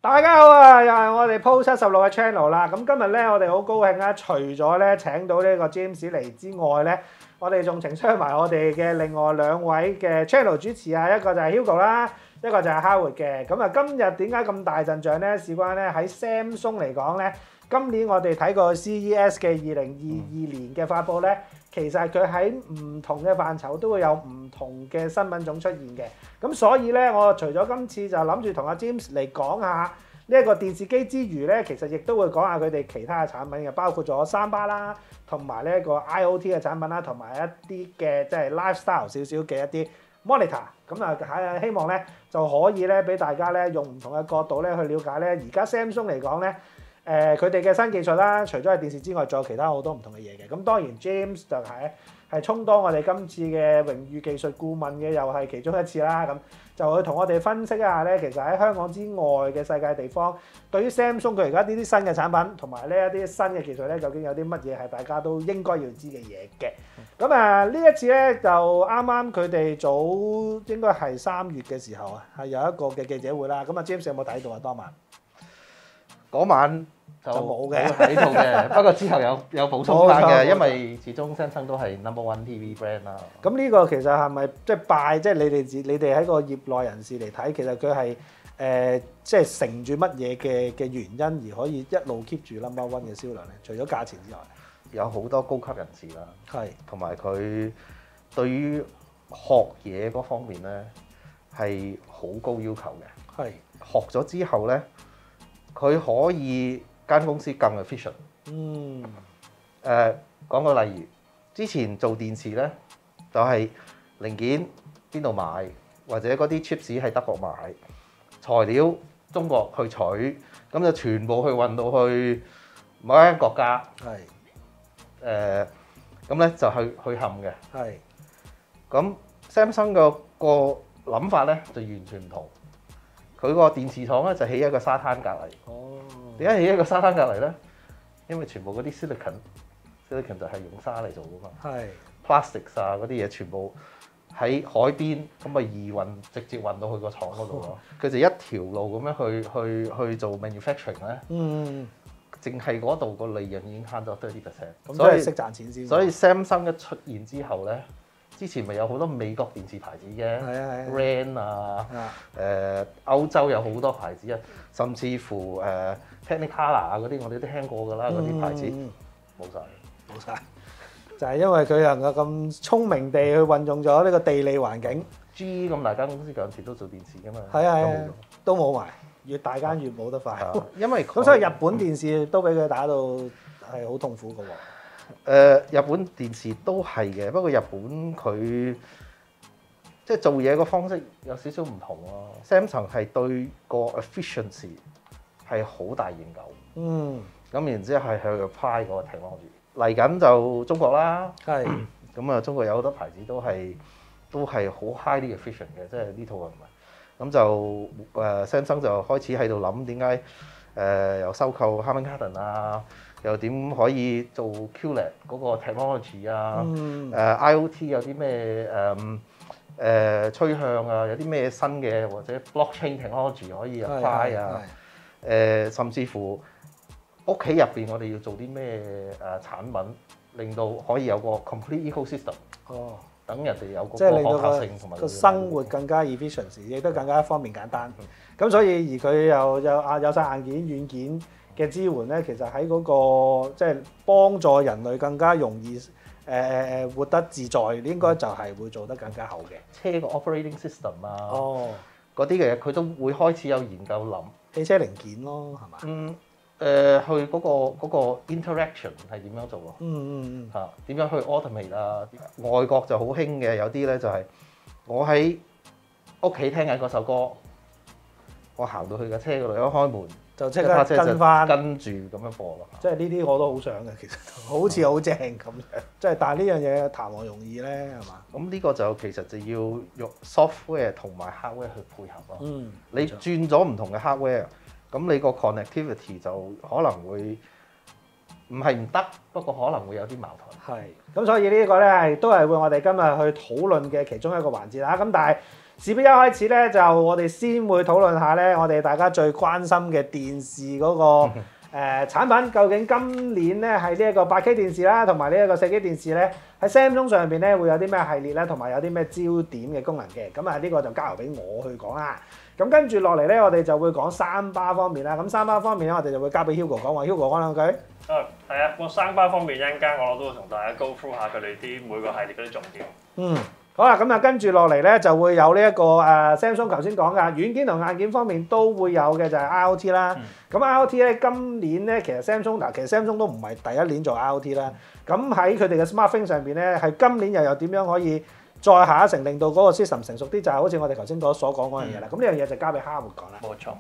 大家好啊！又係我哋 Post 76嘅 channel 啦。咁今日咧，我哋好高興啊！除咗咧請到呢個 James 嚟之外咧，我哋仲情商埋我哋嘅另外兩位嘅 channel 主持啊，一個就係 Hugo 啦，一個就係 Howard 嘅。咁啊，今日點解咁大陣仗咧？事關咧喺 Samsung 嚟講咧，今年我哋睇過 CES 嘅2022年嘅發佈咧。其實佢喺唔同嘅範疇都會有唔同嘅新品種出現嘅，咁所以咧，我除咗今次就諗住同阿 James 嚟講下呢一個電視機之餘咧，其實亦都會講下佢哋其他嘅產品嘅，包括咗三巴啦，同埋呢一個 IOT 嘅產品啦，同埋一啲嘅即係 lifestyle 少少嘅一啲 monitor， 咁啊希望咧就可以咧俾大家咧用唔同嘅角度咧去了解咧，而家 Samsung 嚟講咧。佢哋嘅新技術啦，除咗係電視之外，仲有其他好多唔同嘅嘢嘅。咁當然 James 就係充當我哋今次嘅榮譽技術顧問嘅，又係其中一次啦。咁就去同我哋分析一下咧，其實喺香港之外嘅世界地方，對於 Samsung 佢而家呢啲新嘅產品同埋呢一啲新嘅技術咧，究竟有啲乜嘢係大家都應該要知嘅嘢嘅。咁啊，呢一次咧就啱啱佢哋早應該係3月嘅時候啊，係有一個嘅記者會啦。咁啊 James 有冇睇到啊？當晚嗰晚就冇嘅睇到嘅，不過之後有補充翻嘅，因為始終 Samsung 都係 number one TV brand 啦。咁呢個其實係咪即係拜即係你哋喺個業內人士嚟睇，其實佢係即係乘住乜嘢嘅原因而可以一路 keep 住 number one 嘅銷量咧？除咗價錢之外，有好多高級人士啦，係同埋佢對於學嘢嗰方面咧係好高要求嘅。係學咗之後咧，佢可以間公司更 efficient。講個例如，之前做電視咧，就係零件邊度買，或者嗰啲 chips 喺德國買，材料中國去取，咁就全部去運到去某一間國家。係咁咧就去冚嘅。係咁 Samsung 個諗法咧就完全唔同。佢個電視廠咧就起一個沙灘隔離。哦，點解起一個沙灘隔離咧？因為全部嗰啲 silicon 就係用沙嚟做噶嘛。係 plastics 啊嗰啲嘢全部喺海邊，咁咪移運直接運到去個廠嗰度咯。佢就一條路咁樣去做 manufacturing 咧。淨係嗰度個利潤已經慳咗 30%。咁所以識賺錢先。所以 Samsung 一出現之後咧，之前咪有好多美國電視牌子嘅，Ran 啊，歐洲有好多牌子啊，甚至乎Technicolor 啊嗰啲，我哋都聽過㗎啦，嗰啲牌子冇晒，就係因為佢能夠咁聰明地去運用咗呢個地理環境。G 咁大間公司嗰陣時都做電視㗎嘛，係都冇埋，越大間越冇得快。因為咁所以日本電視都俾佢打到係好痛苦㗎喎。日本電視都係嘅，不過日本佢即係做嘢個方式有少少唔同咯。Samsung 係對個 efficiency 係好大研究。咁然之後係去 apply 嗰個 technology。嚟緊就中國啦。係。咁啊，中國有好多牌子都係好 highly efficient 嘅，即係呢套係唔係？咁就Samsung 就開始喺度諗點解又收購 Harman Kardon 啊，又點可以做 QLED 嗰個 technology 啊？IOT 有啲咩趨向啊？有啲咩新嘅或者 blockchain technology 可以 apply 啊？甚至乎屋企入邊我哋要做啲咩產品，令到可以有個 complete ecosystem。等人哋有個可靠性同埋個生活更加 efficient， 亦都更加方便簡單。咁所以而佢又有晒硬件、軟件嘅支援咧，其實喺嗰個即係幫助人類更加容易活得自在，應該就係會做得更加好嘅。車個 operating system 啊，嗰啲嘅佢都會開始有研究諗汽車零件咯，係嘛？去嗰個 interaction 係點樣做咯？嚇點樣去 automate 啊？外國就好興嘅，有啲咧就係我喺屋企聽緊嗰首歌，我行到去架車嗰度一開門就即刻跟翻跟住咁樣播咯。即係呢啲我都好想嘅，其實好似好正咁樣。即係但係呢樣嘢談何容易咧，係嘛？咁呢個就其實就要用 software 同埋 hardware 去配合咯。你轉咗唔同嘅 hardware。咁你個 connectivity 就可能會唔係唔得，不過可能會有啲矛盾。係，咁所以呢個咧都係會我哋今日去討論嘅其中一個環節啦。咁但係事不一開始咧，就我哋先會討論下咧，我哋大家最關心嘅電視嗰、個產品，究竟今年咧係呢一個 8K 電視啦，同埋呢一個4K 電視咧，喺 Samsung 上邊咧會有啲咩系列咧，同埋有啲咩焦點嘅功能嘅。咁啊，呢個就交由俾我去講啦。咁跟住落嚟咧，我哋就會講三巴方面啦。咁三巴方面咧，我哋就會交俾 Hugo 講話。Hugo 講兩句。係啊，個三巴方面一陣間我都會同大家 go through 下佢哋啲每個系列嗰啲重點。好啦，咁啊跟住落嚟咧就會有呢一個Samsung 頭先講嘅軟件同硬件方面都會有嘅就係 IoT 啦。咁 IoT 咧今年咧其實 Samsung 都唔係第一年做 IoT 啦。咁喺佢哋嘅 SmartThings 上邊咧係今年又有點樣可以再下一城，令到嗰個 system 成熟啲，就係好似我哋頭先所講嗰樣嘢啦。咁呢樣嘢就交俾哈活講啦。冇錯，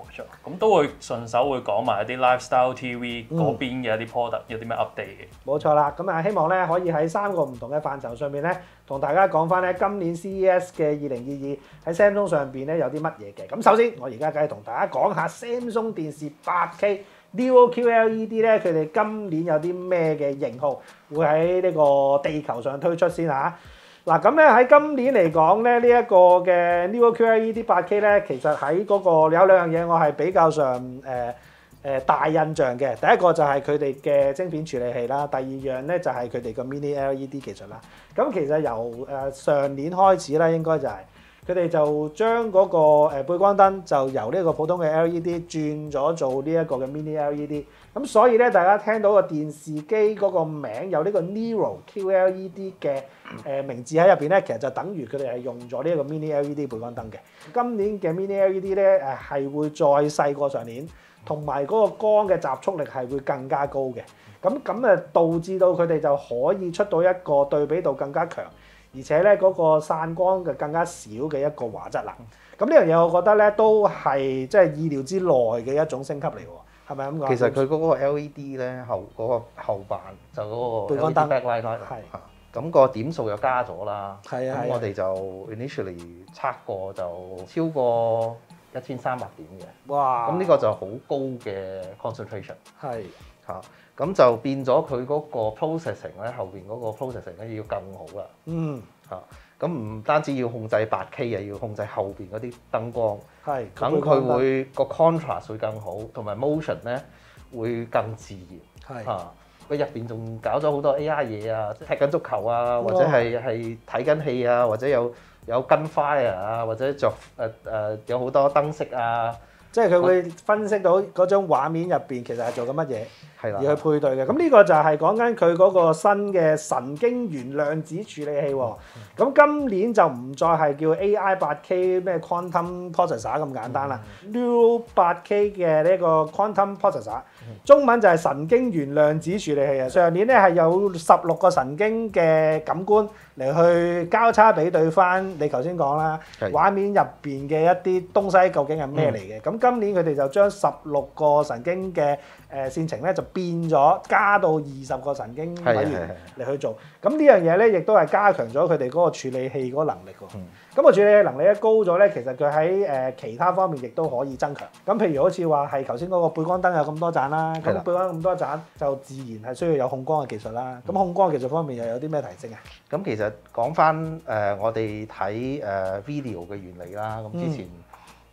咁都會順手會講埋一啲 Lifestyle TV 嗰邊嘅一啲 product 有啲咩 update 嘅。冇錯啦，咁啊希望咧可以喺3個唔同嘅範疇上面咧，同大家講翻咧今年 CES 嘅2022喺 Samsung 上邊咧有啲乜嘢嘅。咁首先我而家梗係同大家講下 Samsung 電視 8K Dual QLED 咧，佢哋今年有啲咩嘅型號會喺呢個地球上推出先嚇。嗱咁咧喺今年嚟講咧，呢一個嘅 Dual QLED 8K 咧，其實喺嗰個有兩樣嘢我係比較上大印象嘅。第一個就係佢哋嘅晶片處理器啦，第二樣咧就係佢哋個 Mini LED 技術啦。咁其實由上年開始啦，應該就係佢哋就將嗰個背光燈就由呢個普通嘅 LED 轉咗做呢一個嘅 Mini LED。咁所以咧，大家聽到個電視機嗰個名有呢個 Nero QLED 嘅名字喺入邊咧，其實就等於佢哋係用咗呢一個 Mini LED 背光燈嘅。今年嘅 Mini LED 咧係會再細過上年，同埋嗰個光嘅集速力係會更加高嘅。咁導致到佢哋就可以出到一個對比度更加強，而且咧嗰個散光嘅更加少嘅一個畫質啦。咁呢樣嘢我覺得咧都係即係意料之內嘅一種升級嚟喎。係咪咁講？其實佢嗰個 LED 咧嗰個後板就嗰個背光燈 backlight 啦，咁個點數又加咗啦。係啊，咁我哋就 initially 測過就超過1300點嘅。哇！咁呢個就好高嘅 concentration。係嚇，咁就變咗佢嗰個 processing 咧，後邊嗰個 processing 咧要更好啦。嚇，咁唔單止要控制 8K 啊，要控制後邊嗰啲燈光。係，等佢會個 contrast 會更好，同埋 motion 咧會更自然。係啊，佢入邊仲搞咗好多 AR 嘢啊，即係踢緊足球啊，或者係睇緊戲啊，或者有 gunfire 啊，或者着有好多燈飾啊。即係佢會分析到嗰種畫面入邊其實係做緊乜嘢，而去配對嘅。咁呢個就係講緊佢嗰個新嘅神經元量子處理器喎。咁今年就唔再係叫 AI 8K 咩 Quantum Processor 咁簡單啦。Dual 8K 嘅呢個 Quantum Processor，中文就係神經元量子處理器啊。上年咧係有16個神經嘅感官嚟去交叉比對翻你頭先講啦，畫面入邊嘅一啲東西究竟係咩嚟嘅？咁今年佢哋就將16個神經嘅線程咧就變咗，加到20個神經位元嚟去做。咁呢樣嘢咧，亦都係加強咗佢哋嗰個處理器嗰個能力喎。咁個處理器能力一高咗咧，其實佢喺其他方面亦都可以增強。咁譬如好似話係頭先嗰個背光燈有咁多盞啦，咁背光咁多盞就自然係需要有控光嘅技術啦。咁控光技術方面又有啲咩提升啊？咁其實講翻我哋睇video 嘅原理啦，咁之前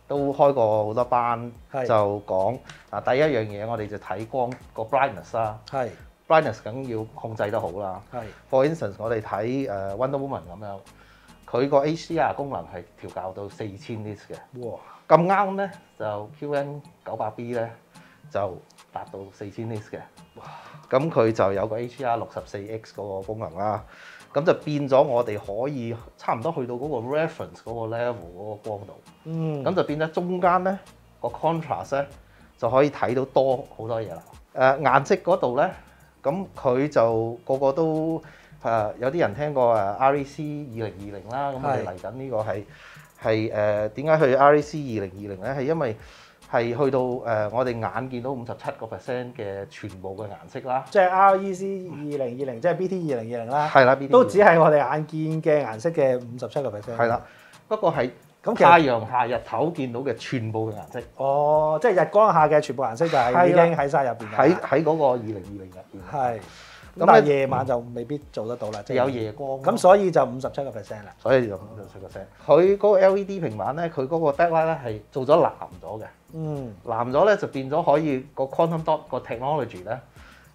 都開過好多班，就講第一樣嘢我哋就睇光個 brightness 啦，brightness 梗要控制得好啦。For instance 我哋睇Wonder Woman 咁樣，佢個 HDR 功能係調校到4000 nits 嘅。哇！咁啱咧就 QN900B 咧就達到4000 nits 嘅。哇！咁佢就有個 HDR 64X 嗰個功能啦。咁就變咗我哋可以差唔多去到嗰個 reference 嗰個 level 嗰個光度。咁就變咗中間咧個 contrast 咧就可以睇到多好多嘢啦。顏色嗰度咧，咁佢就個個都有啲人聽過RAC 2020啦。咁我哋嚟緊呢個係點解去 RAC 2020咧？係因為係去到我哋眼見到57% 嘅全部嘅顏色啦，即係 REC 2020，即係 BT 2020啦。係啦，BT 都只係我哋眼見嘅顏色嘅57%。係啦，不過係太陽下日頭見到嘅全部嘅顏色。哦，即係日光下嘅全部顏色就係已經喺晒入邊。喺嗰個2020入邊。係。咁但係夜晚就未必做得到啦，即係有夜光。咁所以就57%啦。所以就57%。佢嗰個 LED 平板咧，佢嗰個 backlight 咧係做咗藍咗嘅。藍咗咧就變咗可以個 quantum dot 個 technology 咧，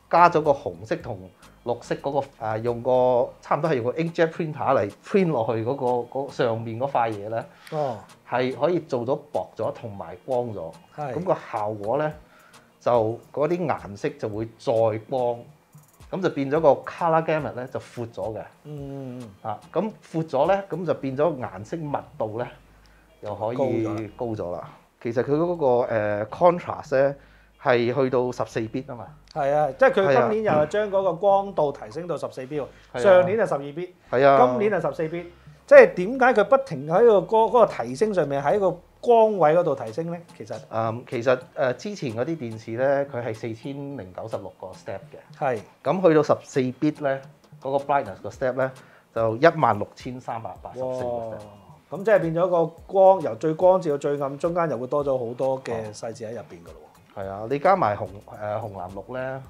加咗個紅色同綠色嗰個用個差唔多係用個 inkjet printer 嚟 print 落去嗰上面嗰塊嘢咧，係可以做到薄咗同埋光咗。咁個效果咧就嗰啲顏色就會再光，咁就變咗個 color gamut 咧就闊咗嘅。咁闊咗咧，咁就變咗顏色密度咧又可以高咗啦。其實佢嗰個contrast 咧係去到14bit 啊嘛。係啊，即係佢今年又係將嗰個光度提升到14bit，上年係12bit，今年係14bit。即係點解佢不停喺嗰個提升上面喺個光位嗰度提升咧？其實之前嗰啲電視咧，佢係4096個 step 嘅。係。咁去到14bit咧，嗰個 brightness 個 step 咧就16384個 step。咁即係變咗個光由最光至到最暗，中間又會多咗好多嘅細節喺入邊㗎咯喎。係啊，你加埋紅藍綠咧，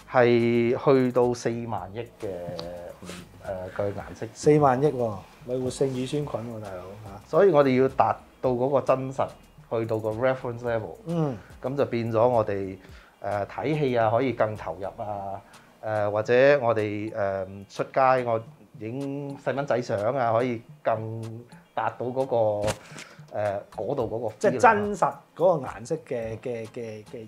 係去到4萬億嘅顏色。4萬億喎，咪活性乳酸菌喎，大佬嚇。所以我哋要達到嗰個真實，去到個 reference level。咁就變咗我哋睇戲啊，可以更投入啊。或者我哋出街我影細蚊仔相啊，可以更達到嗰個嗰度嗰個，即係真實嗰個顏色嘅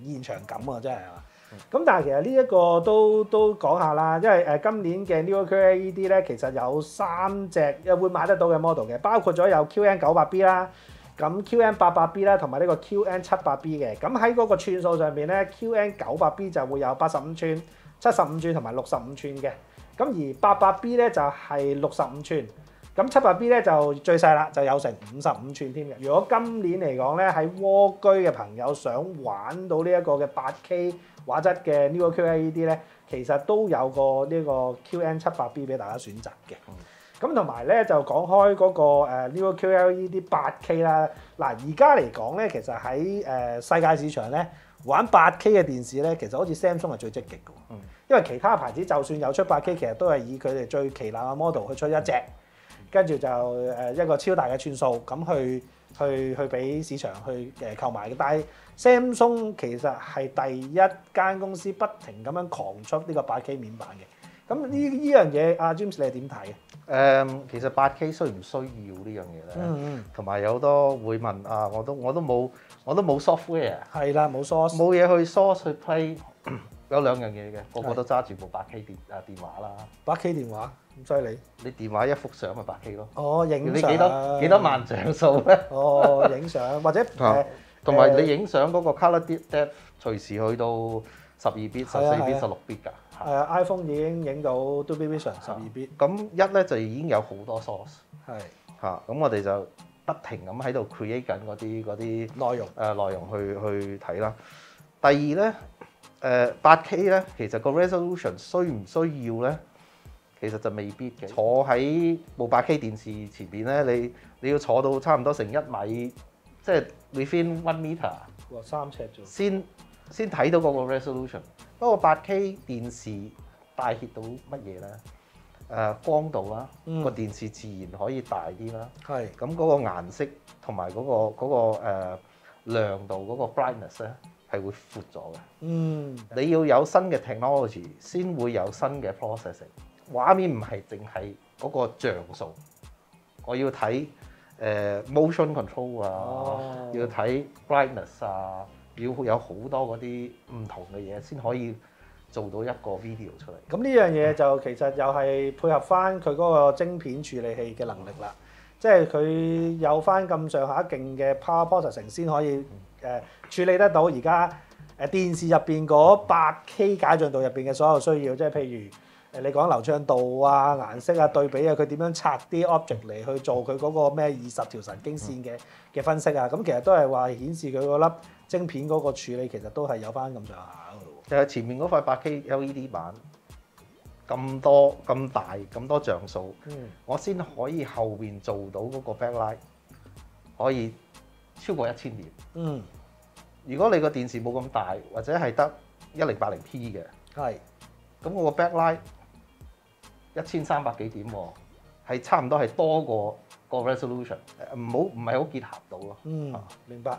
現場感啊！真係啊！咁但係其實呢一個都講下啦，因為今年嘅 Neo QLED 咧，其實有3隻會買得到嘅 model 嘅，包括咗有 QN98B 啦，咁 QN88B 啦，同埋呢個 QN78B 嘅。咁喺嗰個寸數上邊咧，QN98B 就會有85寸、75寸同埋65寸嘅。咁而88B 咧就係65寸。咁78B 咧就最細啦，就有成55寸添嘅。如果今年嚟講咧，喺蝸居嘅朋友想玩到呢一個嘅 8K 畫質嘅 Neo QLED 咧，其實都有個呢個 QN78B 俾大家選擇嘅。咁同埋咧就講開嗰個Neo QLED 8K 啦。嗱，而家嚟講咧，其實喺世界市場咧玩 8K 嘅電視咧，其實好似 Samsung 係最積極嘅。因為其他牌子就算有出 8K，其實都係以佢哋最旗艦嘅 model 去出一隻。跟住就一個超大嘅寸數咁去俾市場去購買嘅，但係 Samsung 其實係第一間公司不停咁樣狂出呢個 8K 面板嘅。咁呢樣嘢，阿 James 你係點睇嘅？其實 8K 需唔需要呢樣嘢咧？同埋有好多會問啊，我都冇 software。係啦，冇 source。冇嘢去 source 去 play。有2樣嘢嘅，個個都揸住部8K 電話啦。8K 電話咁犀利？你電話一幅相咪 8K 咯。哦，影相。你幾多萬像素咧？哦，影相或者同埋你影相嗰個 color depth 隨時去到12bit、14bit、16bit 㗎。係啊 ，iPhone 已經影到 Dolby Vision 12bit。咁咧就已經有好多 source。係。咁我哋就不停咁喺度 create 緊嗰啲內容去睇啦。第二咧。8K 咧，其實個 resolution 需唔需要咧？其實就未必嘅。坐喺部8K 電視前邊咧，你要坐到差唔多成1米，即係 within 1 meter。哇，3尺啫。先睇到嗰個 resolution。不過8K 電視帶挈到乜嘢咧？光度啦，個電視自然可以大啲啦。係。咁嗰個顏色同埋嗰個亮度嗰個 brightness 咧，係會闊咗嘅。你要有新嘅 technology 先會有新嘅 processing。畫面唔係淨係嗰個像素，我要睇motion control 啊，要睇 brightness 啊，要有好多嗰啲唔同嘅嘢先可以做到一個 video 出嚟。咁呢樣嘢就其實又係配合翻佢嗰個晶片處理器嘅能力啦，即係佢有翻咁上下勁嘅 power processing 先可以處理得到而家電視入邊嗰 8K 解像度入邊嘅所有需要，即係譬如你講流暢度啊、顏色啊、對比啊，佢點樣拆啲 object 嚟去做佢嗰個咩20條神經線嘅分析啊，咁其實都係話顯示佢嗰粒晶片嗰個處理其實都係有翻咁上下嘅咯喎。就係前面嗰塊8K LED 板咁多咁大咁多像素，我先可以後邊做到嗰個 backlight 可以超過1000點。如果你個電視冇咁大，或者係得1080P 嘅，咁我個 backlight 1300幾點喎，係差唔多係多過個 resolution，唔係好結合到咯。明白。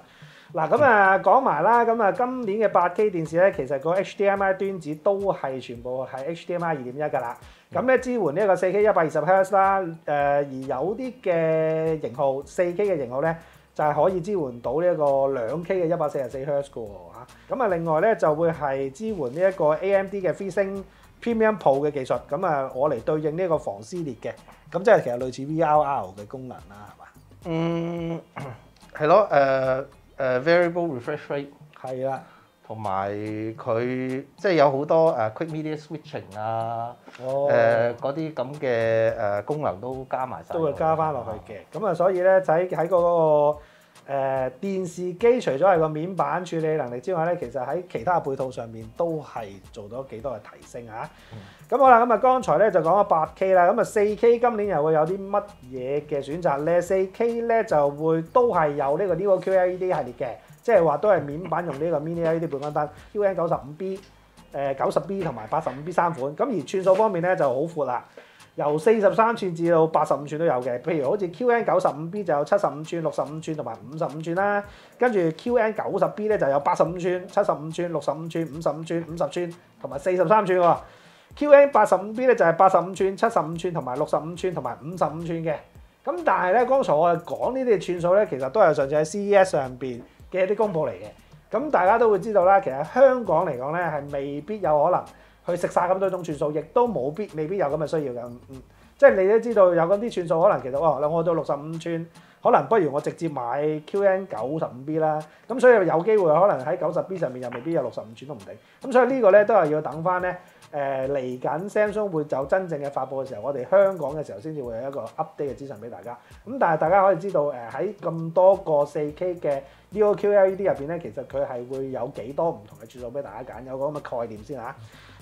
嗱咁啊講埋啦，咁啊今年嘅 8K 電視咧，其實個 HDMI 端子都係全部係 HDMI 2.1㗎啦。咁咧支援呢一個 4K 120Hz 啦，而有啲嘅型號 4K 嘅型號咧，就係可以支援到呢一個2K 嘅144Hz 嘅喎嚇。咁啊另外咧就會係支援呢一個 AMD 嘅 FreeSync Premium Pro 嘅技術，咁啊我嚟對應呢個防撕裂嘅，咁即係其實類似 VRR 嘅功能啦，係嘛？係咯，variable refresh rate 係啦，同埋佢即係有好多quick media switching 啊，嗰啲咁嘅功能都加埋晒，都會加翻落去嘅。咁啊，所以咧喺嗰個電視機，除咗係個面板處理能力之外咧，其實喺其他配套上面都係做到幾多嘅提升嚇。咁好啦，咁啊剛才咧就講咗 8K 啦，咁啊 4K 今年又會有啲乜嘢嘅選擇咧？4K 咧就會都係有呢個 Neo QLED 系列嘅，即係話都係面板用呢個 Mini LED 背光燈 QN95B、90B 同埋85B 3款。咁而寸數方面咧就好闊啦，由43寸至到85寸都有嘅。譬如好似 QN95B 就有75寸、65寸同埋55寸啦，跟住 QN90B 咧就有85寸、75寸、65寸、55寸、50寸同埋43寸喎。QN85B 咧就係85寸、75寸同埋65寸同埋55寸嘅。咁但係咧，剛才我哋講呢啲嘅寸數咧，其實都係上次喺 CES 上邊嘅一啲公佈嚟嘅。咁大家都會知道啦，其實香港嚟講咧係未必有可能去食晒咁多種寸數，亦都未必有咁嘅需要嘅。即係你都知道有嗰啲寸數，可能其實我到65寸，可能不如我直接買 QN95B 啦。咁所以有機會可能喺90B 上面又未必有65寸都唔定。咁所以呢個咧都係要等翻咧。嚟緊 Samsung 會有真正嘅發布嘅時候，我哋香港嘅時候先至會有一個 update 嘅資訊俾大家。咁但係大家可以知道，喺咁多個 4K 嘅 Neo QLED 入邊咧，其實佢係會有幾多唔同嘅寸數俾大家揀，有個咁嘅概念先嚇。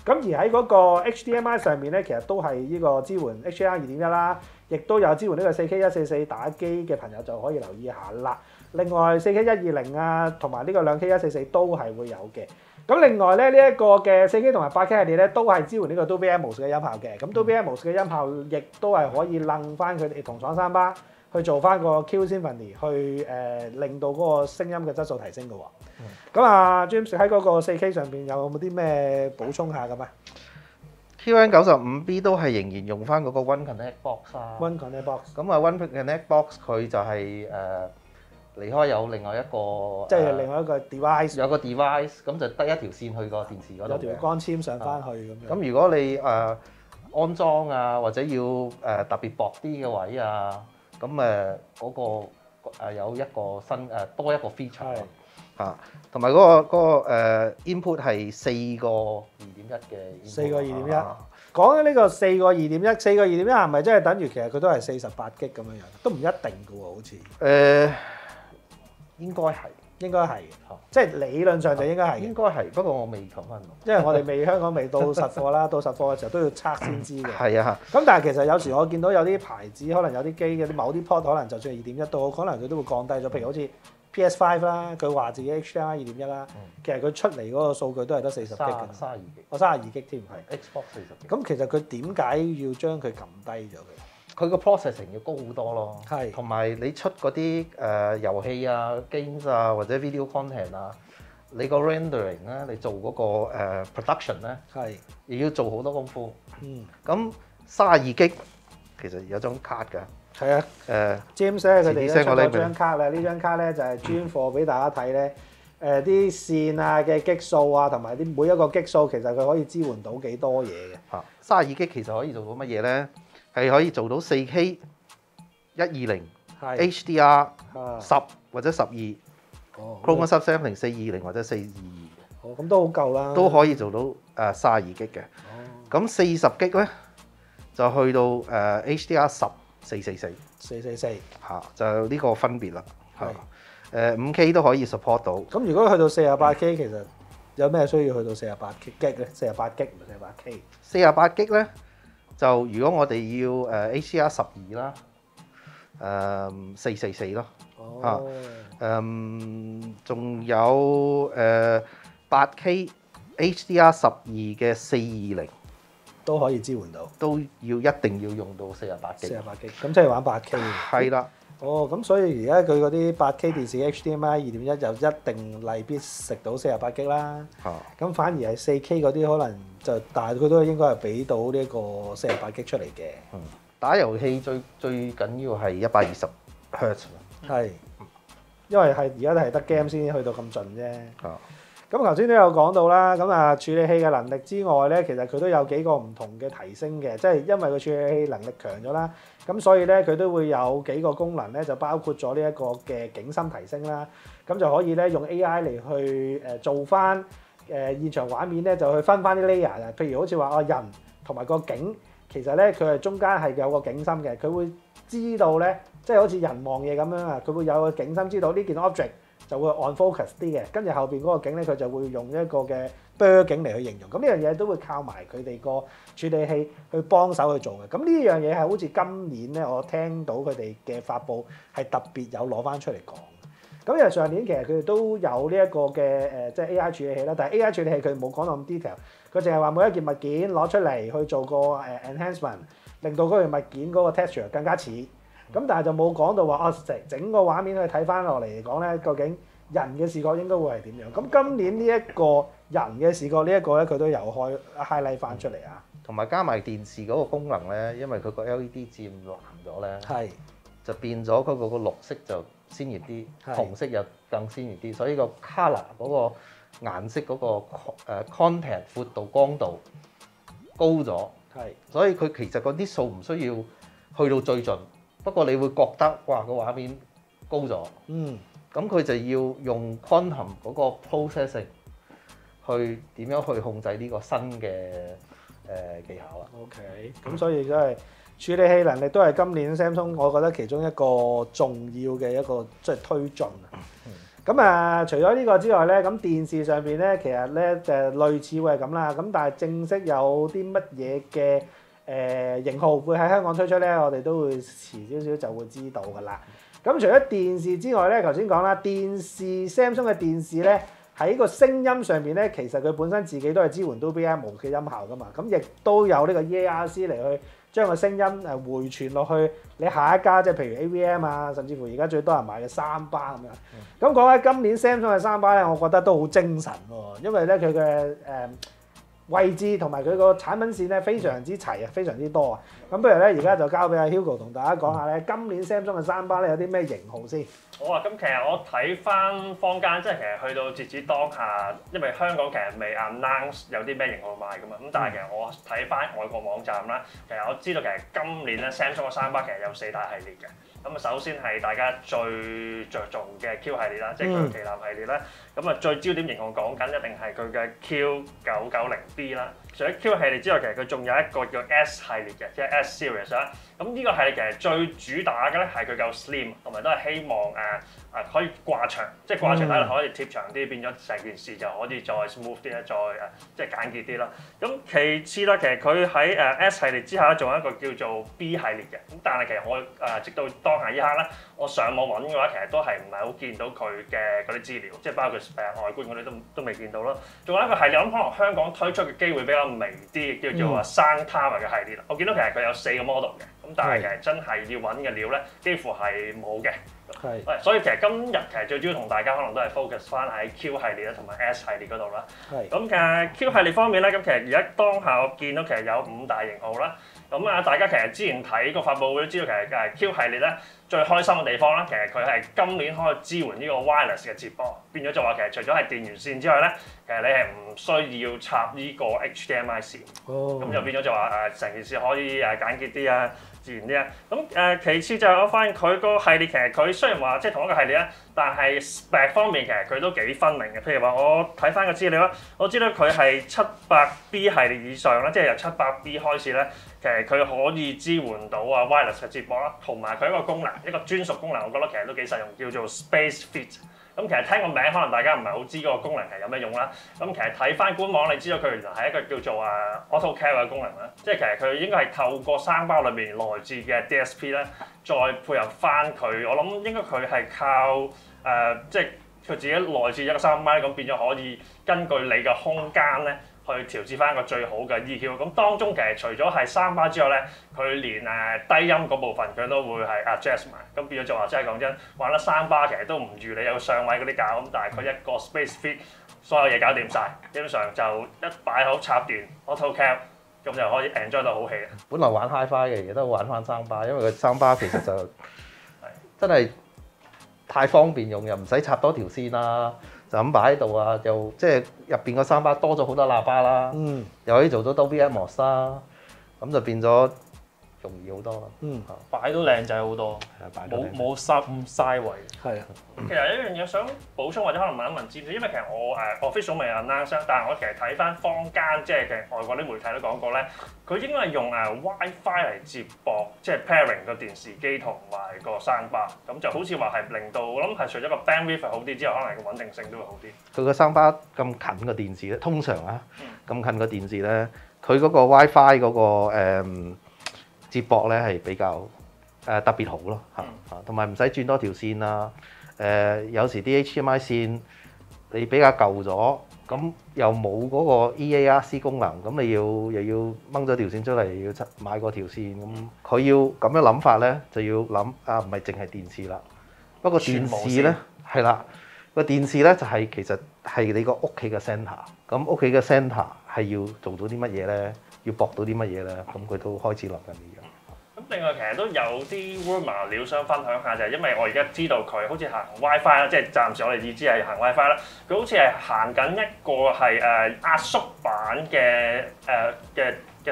咁而喺嗰個 HDMI 上面咧，其實都係呢個支援 HDR 2.1啦，亦都有支援呢個 4K 144打機嘅朋友就可以留意下啦。另外 4K 120啊，同埋呢個2K 144都係會有嘅。咁另外咧，呢一個嘅 4K 同埋 8K 系列咧，都係支援呢個 Dolby Atmos 嘅音效嘅。咁 Dolby Atmos 嘅音效亦都係可以楞翻佢哋同廠三巴去做翻個 Q Symphony，去令到嗰個聲音嘅質素提升嘅喎。咁啊 James 喺嗰個 4K 上邊有冇啲咩補充下咁啊？ QN95B 都係仍然用翻嗰個 One Connect Box 啊。One Connect Box。咁啊 One Connect Box 佢就係離開有另外一個，即係另外一個 device，有個 device，咁就得一條線去個電視嗰度，有條光纖上翻去咁樣。咁如果你安裝啊，或者要特別薄啲嘅位啊，咁嗰個有一個新多一個 feature 嚇，同埋嗰個input 係4個2.1嘅。4個2.1。講緊呢個4個2.1，4個2.1係咪即係等於其實佢都係48G咁樣樣？都唔一定嘅喎，好似。應該係，即係理論上就應該係。應該係，不過我未 confirm 到，因為我哋香港未到實貨啦，到實貨嘅時候都要測先知嘅。係啊，咁但係其實有時我見到有啲牌子，可能有啲機嘅啲某啲 port 可能就算係2.1都好，可能佢都會降低咗。譬如好似 PS5 啦，佢話自己 HDMI 2.1啦，其實佢出嚟嗰個數據都係得40G 嘅。32G。32G 添，係。Xbox 40G。咁其實佢點解要將佢撳低咗嘅？佢個 processing 要高好多咯，係，同埋你出嗰啲遊戲啊、games 啊或者 video content 啊，你個 rendering 咧，你做嗰個production 咧，係，亦要做好多功夫。咁32G其實有張卡㗎。係啊。James 咧佢哋咧出咗張卡啦，呢張卡咧就係專貨俾大家睇咧。啲線啊嘅擊數啊，同埋啲每一個擊數，其實佢可以支援到幾多嘢嘅。32G其實可以做到乜嘢咧？係可以做到 4K 120 HDR 10或者12 Chroma Subsampling 420或者422嘅。咁都好夠啦。都可以做到32G嘅。咁40G咧就去到HDR 10 444。444。就呢個分別啦。5K 都可以 support 到。咁如果去到48K，其實有咩需要去到48G 咧？48G 唔係 48K。48G 咧？就如果我哋要HDR 12啦，444咯，仲有8K HDR 12嘅420，都可以支援到。都一定要用到48 G。48 G，咁即係玩8K 嘅。係啦，哦，咁所以而家佢嗰啲8K 電視 HDMI 2.1就一定例必食到48 G 啦。咁反而係4K 嗰啲可能就，但係佢都應該係俾到呢個48 G 出嚟嘅。打遊戲最緊要係120 Hz。係，因為係而家都係得 game 先去到咁盡啫。啊，咁頭先都有講到啦，咁啊處理器嘅能力之外咧，其實佢都有幾個唔同嘅提升嘅，即係因為個處理器能力強咗啦，咁所以咧佢都會有幾個功能咧，就包括咗呢一個嘅景深提升啦，咁就可以咧用 AI 嚟去做翻現場畫面咧，就去分翻啲 layer 啊，譬如好似話人同埋個景，其實咧佢係中間係有個景深嘅，佢會知道咧，即係好似人望嘢咁樣啊，佢會有個景深知道呢件 object。就會 on focus 啲嘅，跟住後邊嗰個景咧，佢就會用一個嘅 blur 景嚟去形容。咁呢樣嘢都會靠埋佢哋個處理器去幫手去做嘅。咁呢樣嘢係好似今年咧，我聽到佢哋嘅發布係特別有攞翻出嚟講。咁因為上年其實佢哋都有呢一個嘅即係 AI 處理器啦，但係 AI 處理器佢冇講到咁 detail，佢淨係話每一件物件攞出嚟去做個enhancement，令到嗰件物件嗰個 texture 更加似。咁但係就冇講到話整個畫面去睇翻落嚟嚟講咧，究竟人嘅視覺應該會係點樣？咁今年呢一個人嘅視覺呢一個咧，佢都有開 highlight 翻出嚟啊！同埋加埋電視嗰個功能咧，因為佢個 LED 佔藍咗咧，係就變咗嗰個綠色就鮮豔啲，紅色又更鮮豔啲，所以個 colour 嗰個顏色嗰個content 闊度光度高咗，所以佢其實嗰啲數唔需要去到最盡。不過你會覺得哇個畫面高咗，咁佢就要用 quantum 嗰個 processing 去點樣去控制呢個新嘅技巧啦。OK，咁所以真係處理器能力都係今年 Samsung 我覺得其中一個重要嘅一個即係推進啊。咁啊，除咗呢個之外咧，咁電視上邊咧其實咧就類似會係咁啦。咁但係正式有啲乜嘢嘅型號會喺香港推出咧，我哋都會遲少少就會知道㗎啦。咁除咗電視之外咧，頭先講啦，電視 Samsung 嘅電視咧喺個聲音上邊咧，其實佢本身自己都係支援 Dolby Atmos 嘅音效㗎嘛。咁亦都有呢個 EARC 嚟去將個聲音回傳落去你下一家，即係譬如 AVM 啊，甚至乎而家最多人買嘅3巴咁樣。咁講起今年 Samsung 嘅3巴咧，我覺得都好精神喎，因為咧佢嘅位置同埋佢個產品線咧非常之齊啊，非常之多啊。咁不如咧，而家就交俾阿 Hugo 同大家講下咧，今年 Samsung 嘅3巴咧有啲咩型號先？好啊，咁其實我睇翻坊間，即係其實去到截止當下，因為香港其實未 announce 有啲咩型號賣噶嘛。咁但係其實我睇翻外國網站啦，其實我知道其實今年咧 Samsung 嘅3巴其實有4大系列嘅。咁啊，首先係大家最着重嘅 Q 系列啦，即係佢旗艦系列啦。咁啊，最焦點型號講緊一定係佢嘅 Q990B 啦。除咗 Q 系列之外，其實佢仲有一個叫 S 系列嘅，即係 S Series 啦。咁呢個系列其實最主打嘅咧係佢夠 slim，同埋都係希望可以掛牆，即係掛牆睇落可以貼牆啲，變咗成件事就可以再 smooth 啲咧，再即係簡潔啲啦。咁其次啦，其實佢喺S 系列之下咧，仲有一個叫做 B 系列嘅。咁但係其實我直到當下一刻咧，我上網揾嘅話，其實都係唔係好見到佢嘅嗰啲資料，即係包括外觀嗰啲都未見到啦。仲有一個系列，我諗可能香港推出嘅機會比較微啲，叫做Sound Tower 嘅系列啦。我見到其實佢有4個 model 嘅，咁但係其實真係要揾嘅料咧，幾乎係冇嘅。所以其實今日其實最主要同大家可能都係 focus 翻喺 Q 系列啦，同埋 S 系列嗰度啦。咁其實 Q 系列方面咧，咁其實而家當下我見到其實有5大型號啦。咁啊，大家其實之前睇個發佈會都知道，其實Q 系列咧最開心嘅地方啦，其實佢係今年可以支援呢個 wireless 嘅接駁，變咗就話其實除咗係電源線之外咧，其實你係唔需要插呢個 HDMI 線，咁就變咗就話成件事可以簡潔啲啊，自然啲啊。咁其次就係我發現佢個系列其實佢雖然話即係同一個系列啦，但係 spec 方面其實佢都幾分明嘅。譬如話我睇翻個資料啦，我知道佢係700B 系列以上啦，即係由700B 開始咧，其實佢可以支援到wireless 嘅接駁啦，同埋佢一個功能，一個專屬功能，我覺得其實都幾實用，叫做 Space Fit。咁其實聽個名可能大家唔係好知嗰個功能係有咩用啦。咁其實睇翻官網，你知道佢原來係一個叫做Auto Care 嘅功能啦。即係其實佢應該係透過3巴裏面內置嘅 DSP 咧，再配合翻佢。我諗應該佢係靠即係佢自己內置一個3巴咁變咗可以根據你嘅空間咧，去調節翻一個最好嘅 EQ。咁當中其實除咗係三巴之外咧，佢連低音嗰部分佢都會係 adjust 埋。咁變咗就話真係講真，玩得三巴其實都唔預你有上位嗰啲搞，咁但係佢一個 space fit 所有嘢搞掂晒，基本上就一擺好插電 auto cap。咁就可以 enjoy 到好戲。本來玩 HiFi 嘅，而家都玩翻三巴，因為佢三巴其實就真係太方便用，又唔使插多條線啦，就咁擺喺度啊，又即係入邊個三巴多咗好多喇叭啦，又可以做到 Dolby Atmos 啦，咁就變咗容易好多啦。擺到靚仔好多，冇嘥位。係啊。其實有一樣嘢想補充或者可能問一問知唔知？因為其實我 official 未 announce，但係我其實睇翻坊間即係嘅外國啲媒體都講過咧，佢應該係用WiFi 嚟接駁，即係 pairing 個電視機同埋個聲巴，咁就好似話係令到我諗係除咗個 bandwidth 好啲之外，可能個穩定性都會好啲。佢個聲巴咁近個電視咧，通常啊咁近個電視咧，佢嗰個 WiFi 嗰個接駁咧係比較特別好咯嚇，同埋唔使轉多條線啦。有時啲 HDMI 線你比較舊咗，咁又冇嗰個 EARC 功能，咁你又要掹咗條線出嚟，要買個條線咁。佢要咁樣諗法咧，就要諗唔係淨係電視啦。不過電視咧係啦，個電視咧就係其實係你個屋企嘅 centre。咁屋企嘅 centre 係要做到啲乜嘢咧？要駁到啲乜嘢咧？咁佢都開始諗緊呢樣。咁另外其實都有啲 rumor 料想分享下，就係因為我而家知道佢好似行 WiFi 啦，即係暫時我哋已知係行 WiFi 啦。佢好似係行緊一個係壓縮版嘅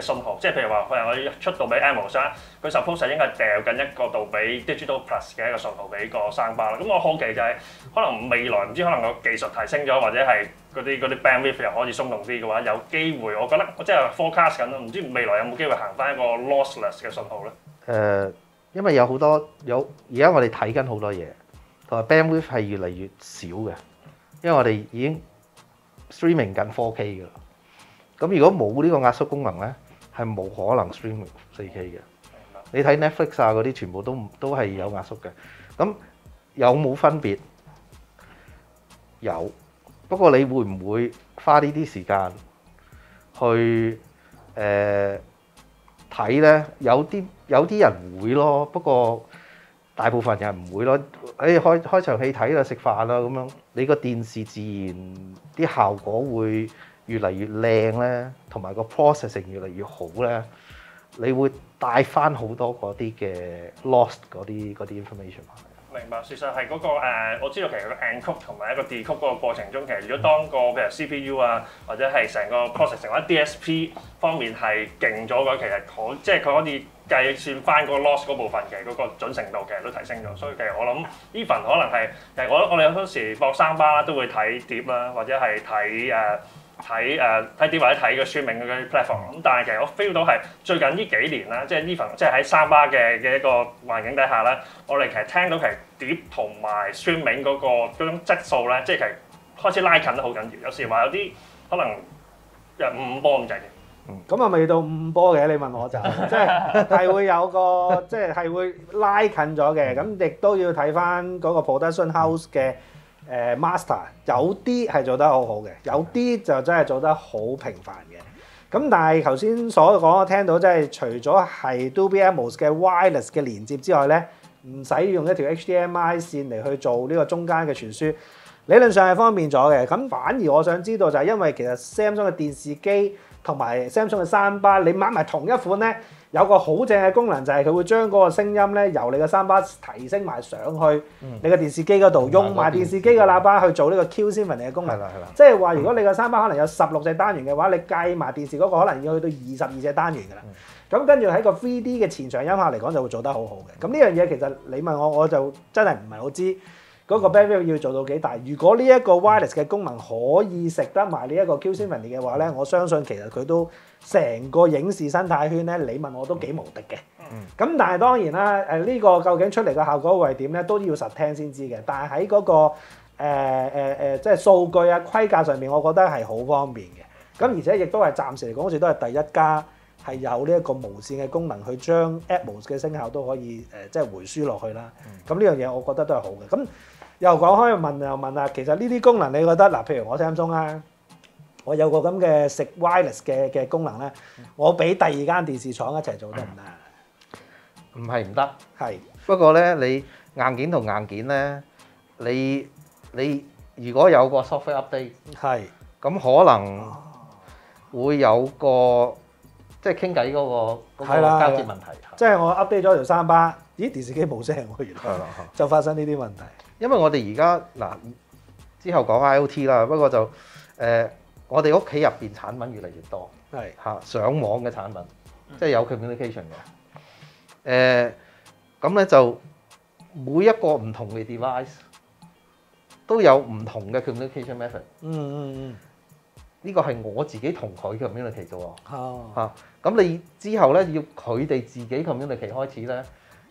信號，即係譬如話佢係我出到俾 Atmos 啦，佢 suppose 係應該掉緊一個到俾 Digital Plus 嘅一個信號俾個聲巴啦。咁我好奇就係可能未來唔知可能個技術提升咗，或者係嗰啲 bandwidth 又可以鬆動啲嘅話，有機會我覺得即係 forecast 緊咯，唔知未來有冇機會行翻一個 lossless 嘅信號咧？因為有好多而家我哋睇緊好多嘢，同埋 bandwidth 係越嚟越少嘅，因為我哋已經 streaming 緊 4K 㗎啦。咁如果冇呢個壓縮功能咧，係冇可能 streaming 4K 嘅。你睇 Netflix 啊嗰啲，全部都係有壓縮嘅。咁有冇分別？有，不過你會唔會花呢啲時間去睇咧？有啲人會咯，不過大部分人唔會咯。開場戲睇啦，食飯啦咁樣，你個電視自然啲效果會越嚟越靚咧，同埋個 processing 越嚟越好咧，你會帶翻好多嗰啲嘅 lost 嗰啲 information。明白，事實係嗰個我知道其實個 encode 同埋一個 decode 嗰個過程中，其實如果當個譬如 CPU 啊，或者係成個 processing 或者 DSP 方面係勁咗嘅話，其實即係佢可以計算翻嗰個 loss 嗰部分，其實嗰個準程度其實都提升咗。所以其實我諗 even 可能係其實我哋有時駁三巴啦，都會睇碟啦，或者係睇碟或者睇個 streaming 嗰啲 platform。咁但係其實我 feel 到係最近呢幾年啦，即係 even 即係喺三巴嘅一個環境底下咧，我哋其實聽到其實碟同埋 streaming 嗰種質素咧，即係其實開始拉近得好緊要。有時話有啲可能5波咁滯嘅。咁啊未到5波嘅，你問我就即係會有個即係會拉近咗嘅。咁亦都要睇翻嗰個 production house 嘅。master 有啲係做得好好嘅，有啲就真係做得好平凡嘅。咁但係頭先所講，我聽到即係除咗係 Dolby Atmos 嘅 wireless 嘅連接之外咧，唔使用一條 HDMI 線嚟去做呢個中間嘅傳輸，理論上係方便咗嘅。咁反而我想知道就係因為其實 Samsung 嘅電視機同埋 Samsung 嘅三巴，你買埋同一款咧，有個好正嘅功能就係佢會將嗰個聲音咧由你嘅三巴提升埋上去你嘅電視機嗰度，用埋電視機嘅喇叭去做呢個 Q7 嘅功能。係啦。即係話如果你嘅三巴可能有16隻單元嘅話，你計埋電視嗰個可能要去到22隻單元㗎啦。咁跟住喺個 3D 嘅前場音效嚟講就會做得好好嘅。咁呢樣嘢其實你問我就真係唔係好知嗰個 bandwidth 要做到幾大。如果呢一個 wireless 嘅功能可以食得埋呢一個 Q7 嘅話咧，我相信其實佢都成個影視生態圈咧，你問我都幾無敵嘅。咁但係當然啦，呢個究竟出嚟嘅效果會係點咧，都要實聽先知嘅。但係喺嗰個即係數據啊規格上面，我覺得係好方便嘅。咁而且亦都係暫時嚟講，好似都係第一家係有呢一個無線嘅功能，去將 Atmos 嘅聲效都可以即係回輸落去啦。咁呢樣嘢我覺得都係好嘅。咁又講開問啊，其實呢啲功能你覺得嗱，譬如我 Samsung 啦，我有個咁嘅食 wireless 嘅功能咧，我俾第二間電視廠一齊做得唔得？唔係唔得，係不過咧你硬件同硬件咧，你如果有個 software update，係咁可能會有個即係傾偈嗰個係啦交接問題。即係我 update 咗條三巴，咦電視機冇聲喎，原來就發生呢啲問題。因為我哋而家嗱之後講 IoT 啦，不過就我哋屋企入邊產品越嚟越多，係嚇上網嘅產品，即係有 communication 嘅。咁咧就每一個唔同嘅 device 都有唔同嘅 communication method。呢個係我自己同佢 communicate 啫喎。哦。咁你之後咧要佢哋自己 communicate 開始咧，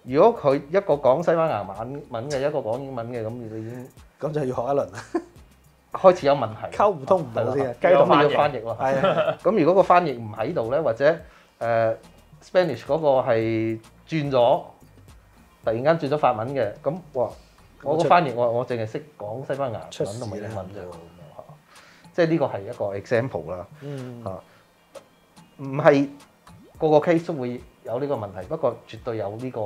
如果佢一個講西班牙文嘅，一個講英文嘅，咁你已經咁就要學一輪啦，開始有問題，溝唔通唔到先啊，雞咁同你要翻譯喎。係啊，咁如果個翻譯唔喺度咧，或者Spanish 嗰個係轉咗，突然間轉咗法文嘅，咁哇，我個翻譯我淨係識講西班牙文同埋英文啫喎，即係呢個係一個 example 啦。唔係個個 case 都會有呢個問題，不過絕對有呢個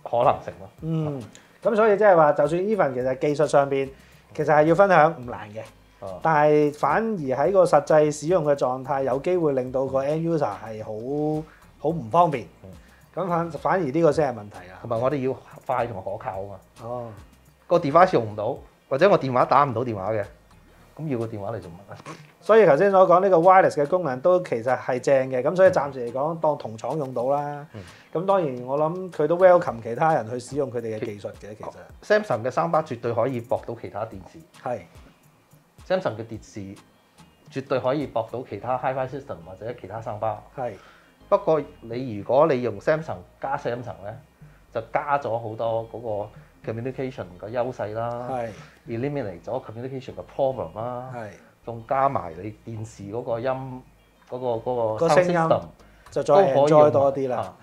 可能性咯。咁所以即係話，就算 even 其實技術上邊其實係要分享唔難嘅，但係反而喺個實際使用嘅狀態，有機會令到個 end user 係好唔方便。咁反而呢個先係問題啊。同埋我哋要快同可靠啊嘛。哦，個 device 用唔到，或者我電話打唔到電話嘅，咁要個電話嚟做乜啊？所以頭先所講呢個 wireless 嘅功能都其實係正嘅，咁所以暫時嚟講當同廠用到啦。咁當然我諗佢都 welcome 其他人去使用佢哋嘅技術嘅，其實。Samsung 嘅3巴絕對可以駁到其他電視。係。Samsung 嘅電視絕對可以駁到其他 HiFi system 或者其他3巴。係。不過你如果你用 Samsung 加 Samsung 咧，就加咗好多嗰個 communication 嘅優勢啦。係。eliminate 咗 communication 嘅 problem 啦。係。仲加埋你電視嗰個音嗰個聲音 system 就再 enjoy 多啲啦。